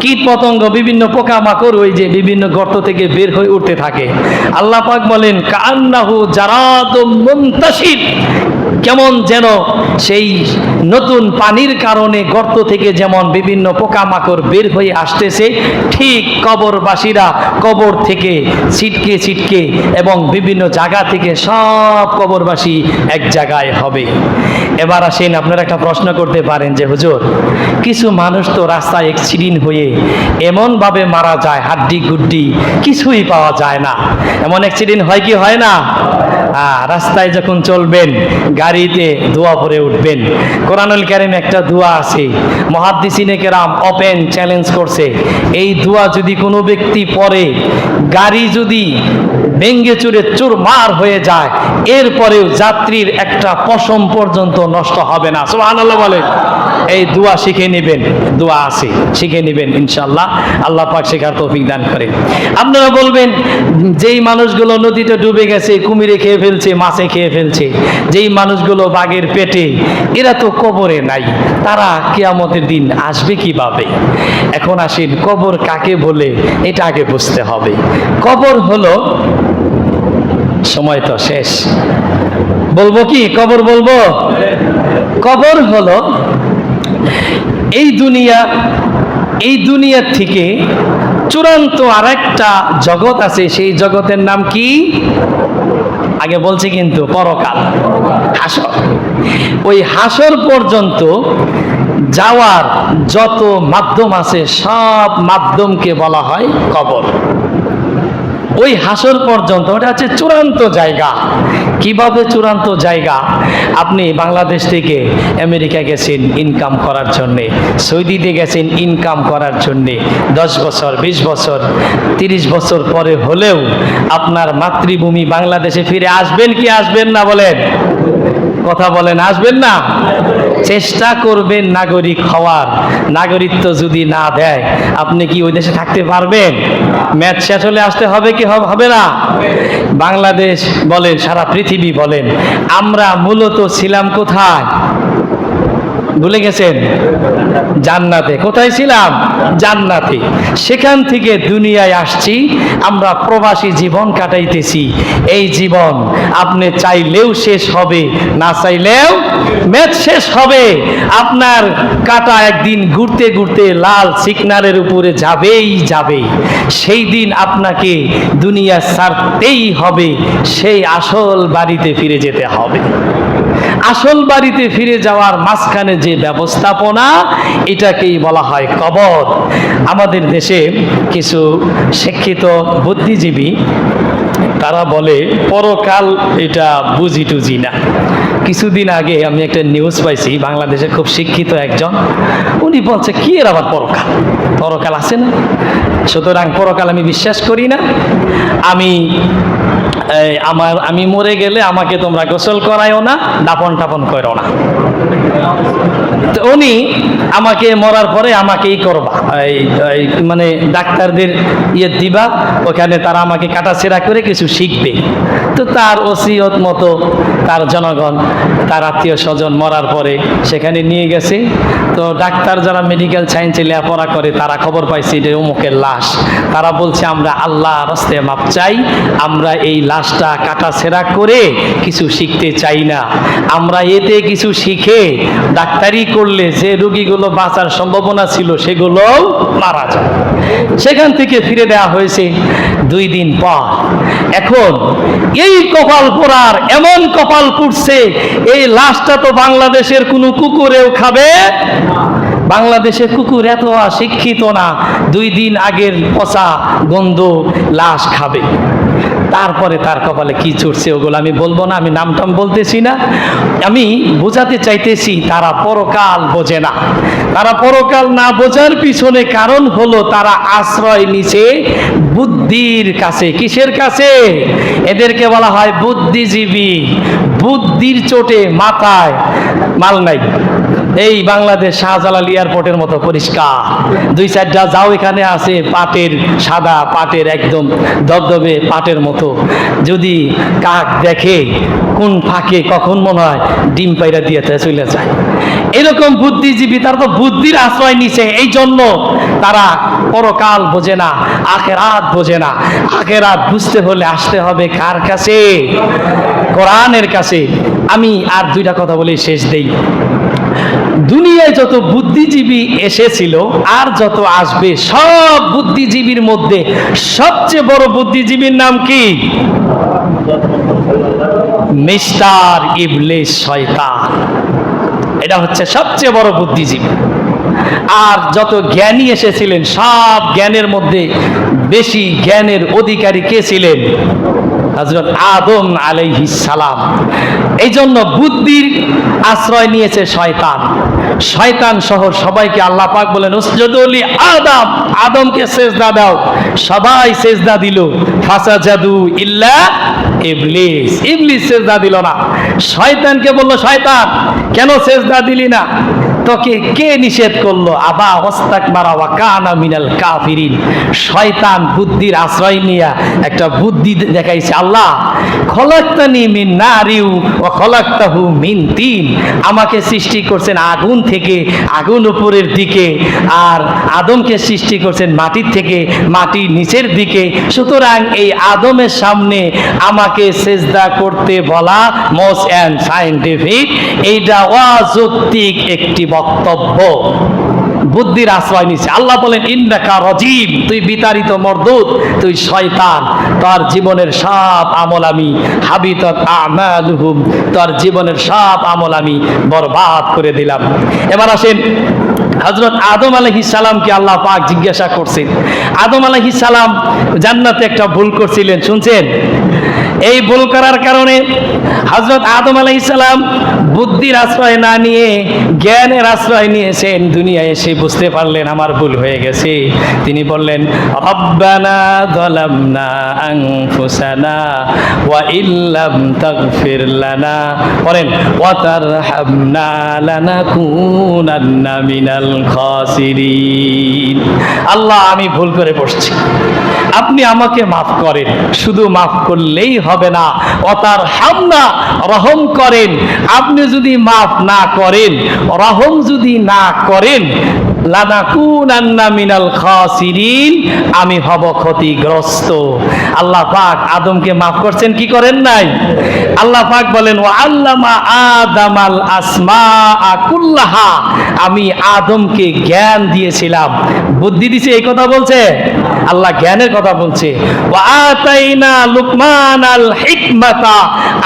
কীট পতঙ্গ, বিভিন্ন পোকামাকড় ওই যে বিভিন্ন গর্ত থেকে বের হয়ে উঠতে থাকে। আল্লাহ পাক বলেন কান্নাহু জারাদুম মুনতাশির, কেমন যেন সেই নতুন পানির কারণে গর্ত থেকে যেমন বিভিন্ন পোকামাকড় বের হয়ে আসতেছে, ঠিক কবরবাসীরা কবর থেকে ছিটকে ছিটকে এবং বিভিন্ন জায়গা থেকে সব কবরবাসী এক জায়গায় হবে। এবার আসেন, আপনারা একটা প্রশ্ন করতে পারেন যে হুজুর, কিছু মানুষ তো রাস্তায় অ্যাক্সিডেন্ট হয়ে এমনভাবে মারা যায় হাড্ডি গুড্ডি কিছুই পাওয়া যায় না, এমন অ্যাক্সিডেন্ট হয় কি হয় না? রাস্তায় যখন চলবেন গাড়িতে দোয়া পড়ে উঠবেন। কোরআনুল কারীমে একটা দোয়া আছে, মুহাদ্দিসিনে কেরাম ওপেন চ্যালেঞ্জ করছে, এই দোয়া যদি কোনো ব্যক্তি পড়ে, গাড়ি যদি ভেঙ্গে চুরে চুরমার হয়ে যায়, এরপরেও যাত্রীর একটা পশম পর্যন্ত নষ্ট হবে না। সুবহানাল্লাহ বলে। এই দোয়া শিখে নেবেন, দোয়া আছে, শিখে নেবেন ইনশাআল্লাহ। আল্লাহ পাক শেখার তৌফিক দান করেন। আপনারা বলবেন যেই মানুষগুলো নদীতে ডুবে গেছে, কুমিরে খেয়ে ফেলছে, মাছে খেয়ে ফেলছে, যেই মানুষগুলো বাঘের পেটে, এরা তো কবরে নাই, তারা কিয়ামতের দিন আসবে কিভাবে? এখন আসেন, কবর কাকে বলে এটা আগে বুঝতে হবে। কবর হলো, সময় তো শেষ, বলবো কি কবর বলবো? কবর হলো এই দুনিয়া থেকে চূড়ান্ত আরেকটা জগৎ আছে, সেই জগতের নাম কি? আগে বলছি কিন্তু, পরকাল, হাসর। ওই হাসর পর্যন্ত যাওয়ার যত মাধ্যম আছে সব মাধ্যমকে বলা হয় কবর। ওই হাসর পর্যন্ত ওটা হচ্ছে চূড়ান্ত জায়গা। কিভাবে চূড়ান্ত জায়গা? আপনি বাংলাদেশ থেকে আমেরিকা গেছেন ইনকাম করার জন্যে, সৌদিতে গেছেন ইনকাম করার জন্যে, 10 বছর 20 বছর 30 বছর পরে হলেও আপনার মাতৃভূমি বাংলাদেশে ফিরে আসবেন কি আসবেন না? বলেন, কথা বলেন, আসবেন না? চেষ্টা করবেন নাগরিক হওয়ার। নাগরিকত্ব যদি না দেয় আপনি কি ওই দেশে থাকতে পারবেন? ম্যাচ শেষ হলে আসতে হবে কি হবে না? বাংলাদেশ বলেন, সারা পৃথিবী বলেন, আমরা মূলত ছিলাম কোথায়? ভুলে গেছেন? জান্নাতে। কোথায় ছিলাম? জান্নাতে। সেখান থেকে দুনিয়ায় আসছি, আমরা প্রবাসী জীবন কাটাইতেছি। এই জীবন আপনি চাইলেও শেষ হবে, না চাইলেও ম্যাচ শেষ হবে। আপনার কাটা একদিন ঘুরতে ঘুরতে লাল সিগন্যালের উপরে যাবেই যাবে। সেই দিন আপনাকে দুনিয়া ছাড়তেই হবে, সেই আসল বাড়িতে ফিরে যেতে হবে। আসল বাড়িতে ফিরে যাওয়ার মাঝখানে যে ব্যবস্থাপনা, এটাকেই বলা হয় কবর। আমাদের দেশে কিছু শিক্ষিত বুদ্ধিজীবী তারা বলে পরকাল এটা বুঝি টুজি না। কিছুদিন আগে আমি একটা নিউজ পাইছি, বাংলাদেশের খুব শিক্ষিত একজন, উনি বলছে কি এর আবার পরকাল? পরকাল আছে না, সুতরাং পরকাল আমি বিশ্বাস করি না। আমি মরে গেলে আমাকে তোমরা গোসল করায়ও না, দাপন টাপন করো না। তো উনি আমাকে মরার পরে আমাকেই করবা, মানে ডাক্তারদের ইয়ে দিবা, ওখানে তারা আমাকে কাটাছেড়া করে কিছু শিখবে। তো তার ওসিয়ত মতো তার জনগণ, তার আত্মীয় স্বজন মরার পরে সেখানে নিয়ে গেছে। তো ডাক্তার যারা মেডিকেল সায়েন্সে লেখাপড়া করে তারা খবর পাইছে এটা অমুকের লাশ। তারা বলছে আমরা আল্লাহ রাস্তায় মাপ চাই, আমরা এই লাশটা কাটাছেড়া করে কিছু শিখতে চাই না। আমরা এতে কিছু শিখে ডাক্তারি করলে যে রোগীগুলো বাঁচার সম্ভাবনা ছিল সেগুলো মারা যায়। সেখান থেকে ফিরে দেওয়া হয়েছে 2 দিন পর। এখন এই কপাল পোড়ার এমন কপাল পুড়ছে, এই লাশটা তো বাংলাদেশের কোনো কুকুরেও খাবে। বাংলাদেশের কুকুর এত শিক্ষিত না, 2 দিন আগের পচা গন্ধ লাশ খাবে। তারপরে তার কপালে কি চড়ছে ওগুলো আমি বলবো না, আমি নামটাম বলতেছি না। আমি বোঝাতে চাইতেছি তারা পরকাল বোঝে না। তারা পরকাল না বোঝার পিছনে কারণ হলো তারা আশ্রয় নিছে বুদ্ধির কাছে। কিসের কাছে? এদেরকে বলা হয় বুদ্ধিজীবী। বুদ্ধির চোটে মাথায় মাল নাই। এই বাংলাদেশ শাহজালাল এয়ারপোর্টের মতো পরিষ্কার, 2-4টা যাও এখানে আছে পাটের, সাদা পাটের, একদম দবদবে পাটের মতো। যদি কাক দেখে কোন ফাঁকে কখন মনে হয় ডিম পাইরা দিয়ে চলে যায়। এরকম বুদ্ধিজীবী, তারা তো বুদ্ধির আশ্রয় নিছে, এই জন্য তারা পরকাল বোঝে না, আখেরাত বোঝে না। আখেরাত বুঝতে হলে আসতে হবে কার কাছে? কোরআনের কাছে। আমি আর 2টা কথা বলে শেষ দেই। দুনিয়ায় যত বুদ্ধিজীবী এসেছিল আর যত আসবে, সব বুদ্ধিজীবীর মধ্যে সবচেয়ে বড় বুদ্ধিজীবীর নাম কি? মিস্টার ইবলিস, শয়তান। এটা হচ্ছে সবচেয়ে বড় বুদ্ধিজীবী। আর যত জ্ঞানী এসেছিলেন, সব জ্ঞানের মধ্যে বেশি জ্ঞানের অধিকারী কে ছিলেন? হযরত আদম আলাইহিস সালাম। এই জন্য বুদ্ধির আশ্রয় নিয়েছে শয়তান। শয়তান সহ সবাইকে আল্লাহ পাক বলেন উসজুদু লি আদম, আদমকে সিজদা দাও। সবাই সিজদা দিল, ফাসাজাদু ইল্লা ইবলিস, ইবলিস সিজদা দিল না। শয়তানকে বলল শয়তান কেন সিজদা দিলি না? তোকে কে নিষেধ করলো? আবা ওয়াস্তাকবারা ওয়া কানা মিনাল কাফিরিন। শয়তান বুদ্ধির আশ্রয় নিয়ে একটা বুদ্ধি দেখাইছে, আল্লাহ খলাকতানি মিন নারিউ ওয়া খলাকতাহু মিন তিন। আমাকে সৃষ্টি করছেন আগুন থেকে, আগুন উপরের দিকে, আর আদমকে সৃষ্টি করছেন মাটির থেকে, মাটি নিচের দিকে। সুতরাং এই আদমের সামনে আমাকে সেজদা করতে বলা মোস্ট অ্যান্ড সায়েন্টিফিক, এইটা অযৌক্তিক একটি বক্তব্য। বুদ্ধির আশ্রয় নিচ্ছে। আল্লাহ বলেন ইন্নাকা রাজিম, তুই বিতাড়িত মরদুদ, তুই শয়তান, তোর জীবনের সব আমল আমি হাবিতাত আমালুহুম, তোর জীবনের সব আমল আমি বরবাদ করে দিলাম। এবার আসেন হযরত আদম আলাইহিস সালামকে আল্লাহ পাক জিজ্ঞাসা করছেন। আদম আলাইহিস সালাম জান্নাতে একটা ভুল করছিলেন, শুনছেন? এই ভুল করার কারণে হযরত আদম আলাইহিস সালাম বুদ্ধির আশ্রয় না নিয়ে জ্ঞানের আশ্রয় নিয়েছেন। দুনিয়ায় এসে বুঝতে পারলেন আমার ভুল হয়ে গেছে। তিনি বললেন, রব্বানা যালামনা আনফুসানা ওয়া ইল্লাম তাগফির লানা বলেন ওয়া তারহামনা লানাকুনান্না মিনাল খাসিরিন। আল্লাহ, আমি ভুল করে বসছি, আপনি আমাকে মাফ করেন। শুধু মাফ করলেই হবে না, অতার হামনা, রহম করেন। আপনি যদি মাফ না করেন, রহম যদি না করেন, লানাকুনান্না মিনাল খাসিরিন, আমি হব ক্ষতিগ্রস্ত। আল্লাহ পাক আদমকে মাফ করছেন কি করেন নাই? আল্লাহ পাক বলেন, ওয়া আল্লামা আদামাল আসমাআ কুল্লাহা, আমি আদমকে জ্ঞান দিয়েছিলাম, বুদ্ধি দিয়েছি। এই কথা বলছে আল্লাহ, জ্ঞানের কথা বলছে। ওয়া আতাইনা লুকমানাল হিকমাতা,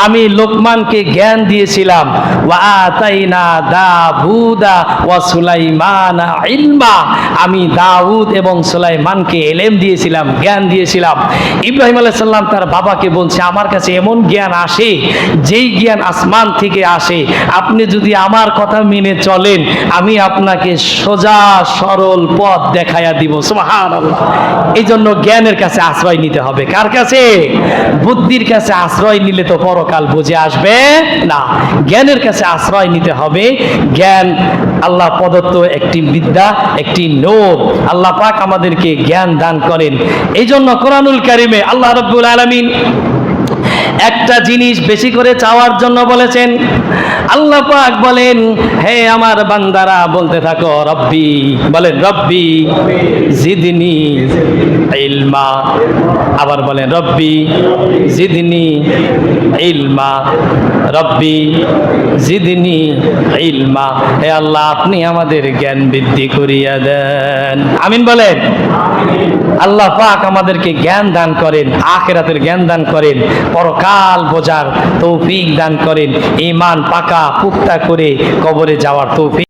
আমি লোকমানকে জ্ঞান দিয়েছিলাম। ওয়া আতাইনা দাউদা ওয়া সুলাইমানা ইলমা, আমি দাউদ এবং সুলাইমানকে ইলম দিয়েছিলাম, জ্ঞান দিয়েছিলাম। ইব্রাহিম আলাইহিস সালাম তার বাবাকে বলছে, আমার কাছে এমন জ্ঞান আসে যেই জ্ঞান আসমান থেকে আসে। আপনি যদি আমার কথা মেনে চলেন, আমি আপনাকে সোজা সরল পথ দেখায়া দিব। সুবহানাল্লাহ। এই জন্য জ্ঞানের কাছে আশ্রয় নিতে হবে। কার কাছে? বুদ্ধির কাছে আশ্রয় নিলে তো পরকাল বুঝে আসবে না। জ্ঞানের কাছে আশ্রয় নিতে হবে। জ্ঞান আল্লাহ প্রদত্ত একটি বিদ্যা, একটি নূর। আল্লাহ পাক আমাদেরকে জ্ঞান দান করেন। এই জন্য কোরআনুল কারিমে আল্লাহ রাব্বুল আলামিন একটা জিনিস বেশি করে চাওয়ার জন্য বলেছেন। আল্লাহ পাক বলেন, হে আমার বান্দারা বলতে থাকো রব্বি, বলেন রব্বি জিদনি ইলমা। আবার বলেন রব্বি জিদনি ইলমা, রব্বি জিদনি ইলমা। হে আল্লাহ, আপনি আমাদের জ্ঞান বৃদ্ধি করিয়া দেন। আমিন বলেন। আল্লাহ পাক আমাদেরকে জ্ঞান দান করেন, আখিরাতের জ্ঞান দান করেন, পরকাল বোঝার তৌফিক দান করেন, ঈমান পাকা পুক্তা করে কবরে যাওয়ার তৌফিক